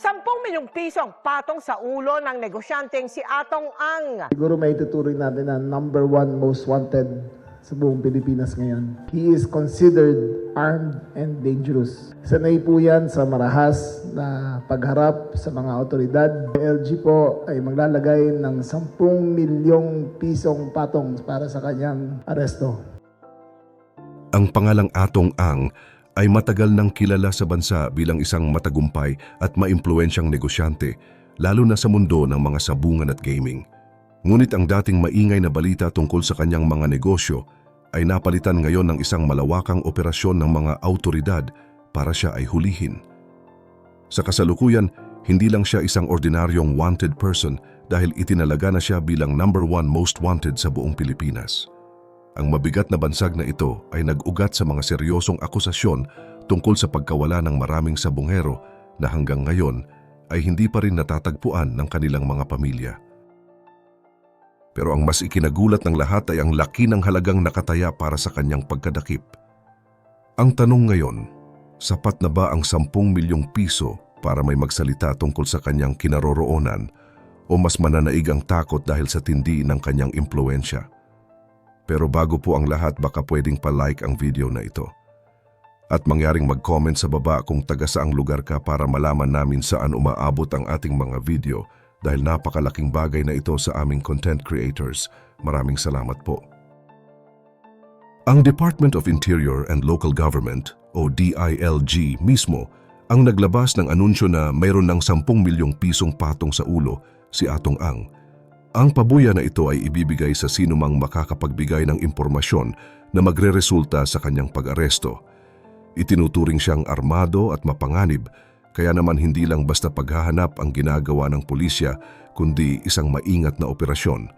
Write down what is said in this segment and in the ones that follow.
10 milyong piso ang patong sa ulo ng negosyanteng si Atong Ang. Siguro may tuturing natin na number 1 most wanted sa buong Pilipinas ngayon. He is considered armed and dangerous. Sanay po yan sa marahas na pagharap sa mga otoridad. LG po ay maglalagay ng 10 milyong pisong patong para sa kanyang aresto. Ang pangalang Atong Ang ay matagal nang kilala sa bansa bilang isang matagumpay at maimpluwensyang negosyante, lalo na sa mundo ng mga sabungan at gaming. Ngunit ang dating maingay na balita tungkol sa kanyang mga negosyo ay napalitan ngayon ng isang malawakang operasyon ng mga autoridad para siya ay hulihin. Sa kasalukuyan, hindi lang siya isang ordinaryong wanted person dahil itinalaga na siya bilang number 1 most wanted sa buong Pilipinas. Ang mabigat na bansag na ito ay nag-ugat sa mga seryosong akusasyon tungkol sa pagkawala ng maraming sabungero na hanggang ngayon ay hindi pa rin natatagpuan ng kanilang mga pamilya. Pero ang mas ikinagulat ng lahat ay ang laki ng halagang nakataya para sa kanyang pagkadakip. Ang tanong ngayon, sapat na ba ang 10 milyong piso para may magsalita tungkol sa kanyang kinaroroonan o mas mananaig ang takot dahil sa tindi ng kanyang impluensya? Pero bago po ang lahat, baka pwedeng pa-like ang video na ito. At mangyaring mag-comment sa baba kung taga saang lugar ka para malaman namin saan umaabot ang ating mga video dahil napakalaking bagay na ito sa aming content creators. Maraming salamat po. Ang Department of Interior and Local Government o DILG mismo ang naglabas ng anunsyo na mayroon ng 10 milyong pisong patong sa ulo si Atong Ang. Ang pabuya na ito ay ibibigay sa sinumang makakapagbigay ng impormasyon na magreresulta sa kanyang pag-aresto. Itinuturing siyang armado at mapanganib, kaya naman hindi lang basta paghahanap ang ginagawa ng pulisya, kundi isang maingat na operasyon.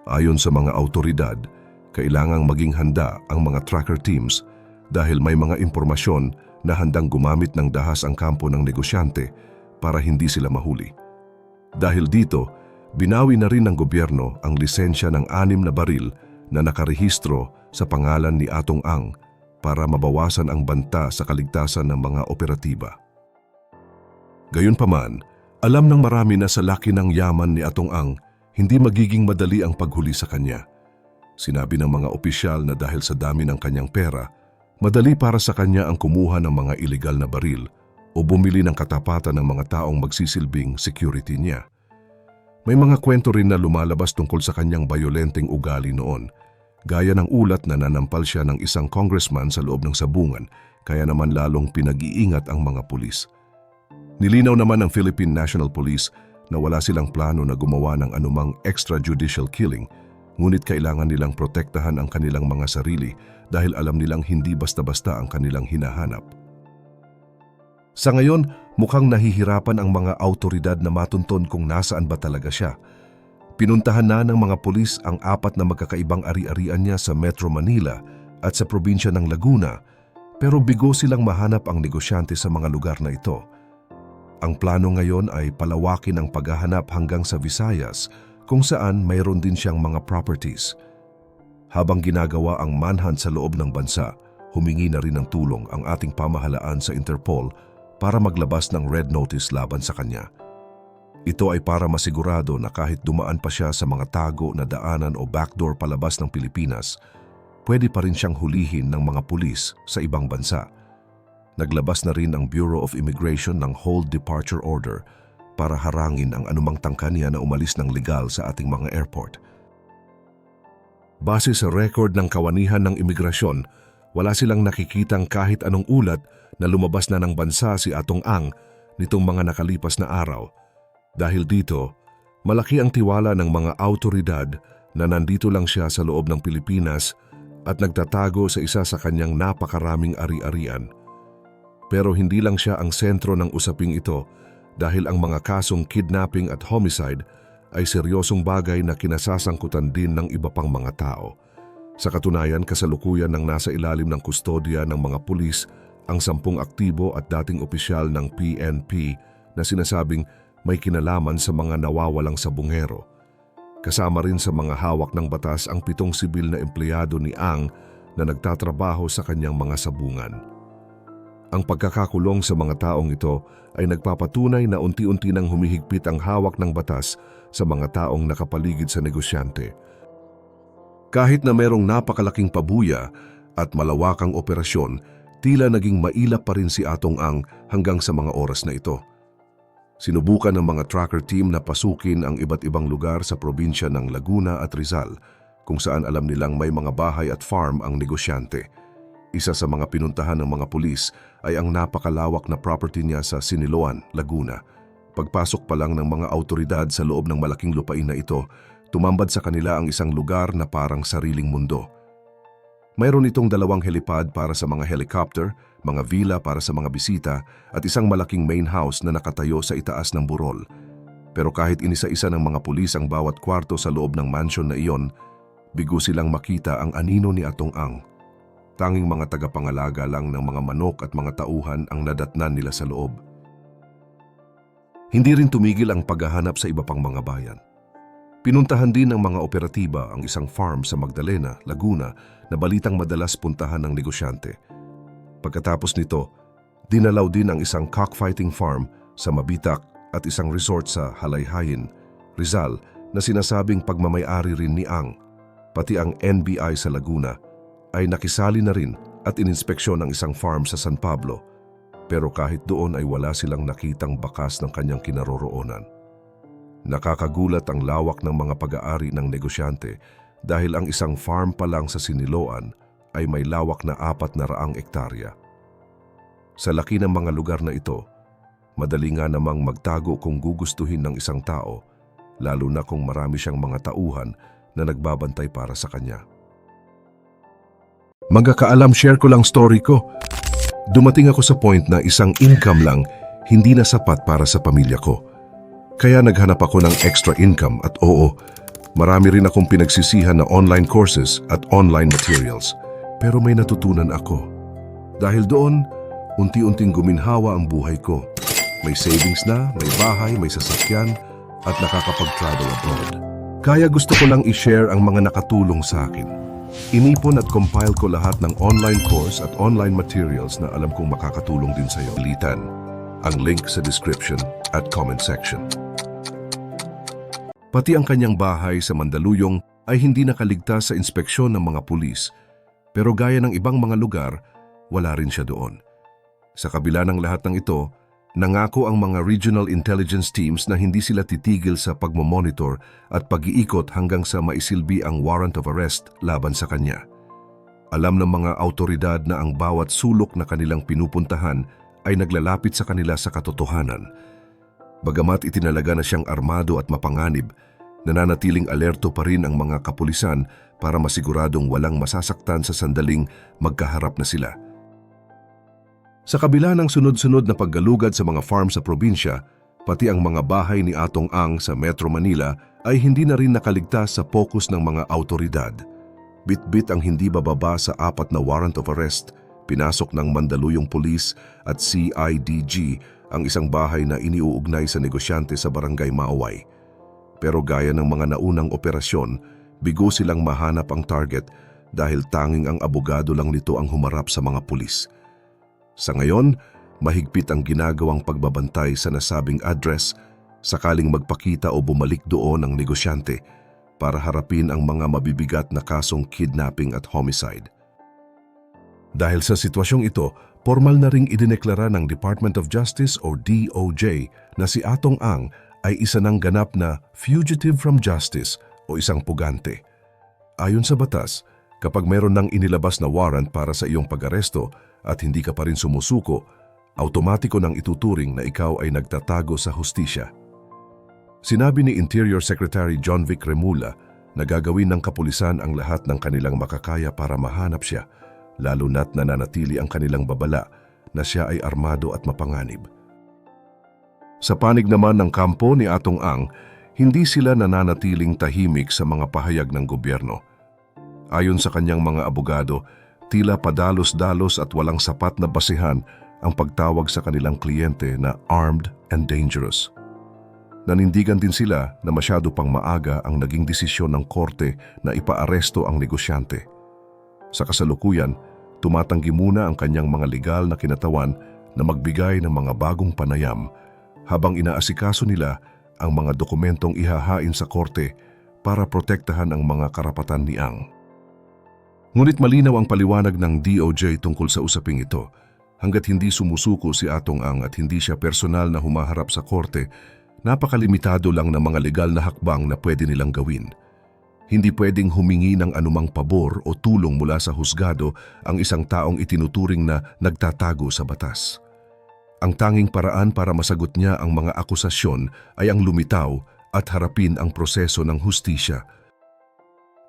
Ayon sa mga autoridad, kailangang maging handa ang mga tracker teams dahil may mga impormasyon na handang gumamit ng dahas ang kampo ng negosyante para hindi sila mahuli. Dahil dito, binawi na rin ng gobyerno ang lisensya ng 6 na baril na nakarehistro sa pangalan ni Atong Ang para mabawasan ang banta sa kaligtasan ng mga operatiba. Gayunpaman, alam ng marami na sa laki ng yaman ni Atong Ang, hindi magiging madali ang paghuli sa kanya. Sinabi ng mga opisyal na dahil sa dami ng kanyang pera, madali para sa kanya ang kumuha ng mga iligal na baril o bumili ng katapatan ng mga taong magsisilbing security niya. May mga kwento rin na lumalabas tungkol sa kanyang bayolenteng ugali noon, gaya ng ulat na nanampal siya ng isang congressman sa loob ng sabungan, kaya naman lalong pinag-iingat ang mga pulis. Nilinaw naman ng Philippine National Police na wala silang plano na gumawa ng anumang extrajudicial killing, ngunit kailangan nilang protektahan ang kanilang mga sarili dahil alam nilang hindi basta-basta ang kanilang hinahanap. Sa ngayon, mukhang nahihirapan ang mga autoridad na matunton kung nasaan ba talaga siya. Pinuntahan na ng mga pulis ang 4 na magkakaibang ari-arian niya sa Metro Manila at sa probinsya ng Laguna, pero bigo silang mahanap ang negosyante sa mga lugar na ito. Ang plano ngayon ay palawakin ang paghahanap hanggang sa Visayas, kung saan mayroon din siyang mga properties. Habang ginagawa ang manhunt sa loob ng bansa, humingi na rin ng tulong ang ating pamahalaan sa Interpol para maglabas ng red notice laban sa kanya. Ito ay para masigurado na kahit dumaan pa siya sa mga tago na daanan o backdoor palabas ng Pilipinas, pwede pa rin siyang hulihin ng mga pulis sa ibang bansa. Naglabas na rin ang Bureau of Immigration ng Hold Departure Order para harangin ang anumang tangka niya na umalis ng legal sa ating mga airport. Base sa record ng kawanihan ng imigrasyon, wala silang nakikitang kahit anong ulat na lumabas na ng bansa si Atong Ang nitong mga nakalipas na araw. Dahil dito, malaki ang tiwala ng mga autoridad na nandito lang siya sa loob ng Pilipinas at nagtatago sa isa sa kanyang napakaraming ari-arian. Pero hindi lang siya ang sentro ng usaping ito dahil ang mga kasong kidnapping at homicide ay seryosong bagay na kinasasangkutan din ng iba pang mga tao. Sa katunayan, kasalukuyan ng nasa ilalim ng kustodya ng mga pulis ang 10 aktibo at dating opisyal ng PNP na sinasabing may kinalaman sa mga nawawalang sabungero. Kasama rin sa mga hawak ng batas ang 7 sibil na empleyado ni Ang na nagtatrabaho sa kanyang mga sabungan. Ang pagkakakulong sa mga taong ito ay nagpapatunay na unti-unti nang humihigpit ang hawak ng batas sa mga taong nakapaligid sa negosyante. Kahit na mayroong napakalaking pabuya at malawakang operasyon, tila naging mailap pa rin si Atong Ang hanggang sa mga oras na ito. Sinubukan ng mga tracker team na pasukin ang iba't ibang lugar sa probinsya ng Laguna at Rizal, kung saan alam nilang may mga bahay at farm ang negosyante. Isa sa mga pinuntahan ng mga pulis ay ang napakalawak na property niya sa Siniloan, Laguna. Pagpasok pa lang ng mga autoridad sa loob ng malaking lupain na ito, tumambad sa kanila ang isang lugar na parang sariling mundo. Mayroon itong 2 helipad para sa mga helicopter, mga villa para sa mga bisita at isang malaking main house na nakatayo sa itaas ng burol. Pero kahit inisa-isa ng mga pulis ang bawat kwarto sa loob ng mansion na iyon, bigo silang makita ang anino ni Atong Ang. Tanging mga tagapangalaga lang ng mga manok at mga tauhan ang nadatnan nila sa loob. Hindi rin tumigil ang paghahanap sa iba pang mga bayan. Pinuntahan din ng mga operatiba ang isang farm sa Magdalena, Laguna na balitang madalas puntahan ng negosyante. Pagkatapos nito, dinalaw din ang isang cockfighting farm sa Mabitak at isang resort sa Halayhayin, Rizal na sinasabing pagmamay-ari rin ni Ang. Pati ang NBI sa Laguna ay nakisali na rin at ininspeksyon ng isang farm sa San Pablo. Pero kahit doon ay wala silang nakitang bakas ng kanyang kinaroroonan. Nakakagulat ang lawak ng mga pag-aari ng negosyante dahil ang isang farm pa lang sa Siniloan ay may lawak na 400 ektarya. Sa laki ng mga lugar na ito, madali nga namang magtago kung gugustuhin ng isang tao, lalo na kung marami siyang mga tauhan na nagbabantay para sa kanya. Magkakaalam, share ko lang story ko. Dumating ako sa point na isang income lang hindi na sapat para sa pamilya ko. Kaya naghanap ako ng extra income at oo, marami rin akong pinagsisihan na online courses at online materials. Pero may natutunan ako. Dahil doon, unti-unting guminhawa ang buhay ko. May savings na, may bahay, may sasakyan at nakakapag-travel abroad. Kaya gusto ko lang i-share ang mga nakatulong sa akin. Inipon at compile ko lahat ng online course at online materials na alam kong makakatulong din sa iyo. Litan ang link sa description at comment section. Pati ang kanyang bahay sa Mandaluyong ay hindi nakaligtas sa inspeksyon ng mga pulis, pero gaya ng ibang mga lugar, wala rin siya doon. Sa kabila ng lahat ng ito, nangako ang mga regional intelligence teams na hindi sila titigil sa pagmomonitor at pag-iikot hanggang sa maisilbi ang warrant of arrest laban sa kanya. Alam ng mga autoridad na ang bawat sulok na kanilang pinupuntahan ay naglalapit sa kanila sa katotohanan. Bagamat itinalaga na siyang armado at mapanganib, nananatiling alerto pa rin ang mga kapulisan para masiguradong walang masasaktan sa sandaling magkaharap na sila. Sa kabila ng sunod-sunod na paggalugad sa mga farm sa probinsya, pati ang mga bahay ni Atong Ang sa Metro Manila ay hindi na rin nakaligtas sa pokus ng mga autoridad. Bit-bit ang hindi bababa sa 4 na warrant of arrest, pinasok ng Mandaluyong Police at CIDG ang isang bahay na iniuugnay sa negosyante sa Barangay Maaway. Pero gaya ng mga naunang operasyon, bigo silang mahanap ang target dahil tanging ang abogado lang nito ang humarap sa mga pulis. Sa ngayon, mahigpit ang ginagawang pagbabantay sa nasabing address sakaling magpakita o bumalik doon ang negosyante para harapin ang mga mabibigat na kasong kidnapping at homicide. Dahil sa sitwasyong ito, formal na ring idineklara ng Department of Justice o DOJ na si Atong Ang ay isa ng ganap na fugitive from justice o isang pugante. Ayon sa batas, kapag mayroon nang inilabas na warrant para sa iyong pag-aresto at hindi ka pa rin sumusuko, automatiko nang ituturing na ikaw ay nagtatago sa hustisya. Sinabi ni Interior Secretary John Vic Remulla na gagawin ng kapulisan ang lahat ng kanilang makakaya para mahanap siya, lalo na't nananatili ang kanilang babala na siya ay armado at mapanganib. Sa panig naman ng kampo ni Atong Ang, hindi sila nananatiling tahimik sa mga pahayag ng gobyerno. Ayon sa kanyang mga abogado, tila padalos-dalos at walang sapat na basihan ang pagtawag sa kanilang kliyente na armed and dangerous. Nanindigan din sila na masyado pang maaga ang naging desisyon ng korte na ipaaresto ang negosyante. Sa kasalukuyan, tumatanggi muna ang kanyang mga legal na kinatawan na magbigay ng mga bagong panayam habang inaasikaso nila ang mga dokumentong ihahain sa korte para protektahan ang mga karapatan ni Ang. Ngunit malinaw ang paliwanag ng DOJ tungkol sa usaping ito. Hanggat hindi sumusuko si Atong Ang at hindi siya personal na humaharap sa korte, napakalimitado lang ng mga legal na hakbang na pwede nilang gawin. Hindi pwedeng humingi ng anumang pabor o tulong mula sa husgado ang isang taong itinuturing na nagtatago sa batas. Ang tanging paraan para masagot niya ang mga akusasyon ay ang lumitaw at harapin ang proseso ng hustisya.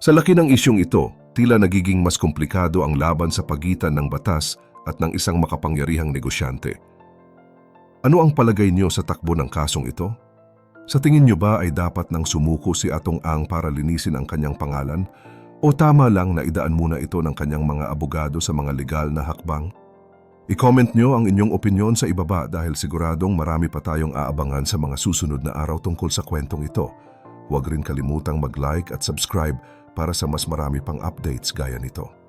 Sa laki ng isyong ito, tila nagiging mas komplikado ang laban sa pagitan ng batas at ng isang makapangyarihang negosyante. Ano ang palagay niyo sa takbo ng kasong ito? Sa tingin niyo ba ay dapat nang sumuko si Atong Ang para linisin ang kanyang pangalan? O tama lang na idaan muna ito ng kanyang mga abogado sa mga legal na hakbang? I-comment niyo ang inyong opinyon sa ibaba dahil siguradong marami pa tayong aabangan sa mga susunod na araw tungkol sa kwentong ito. Huwag rin kalimutang mag-like at subscribe para sa mas marami pang updates gaya nito.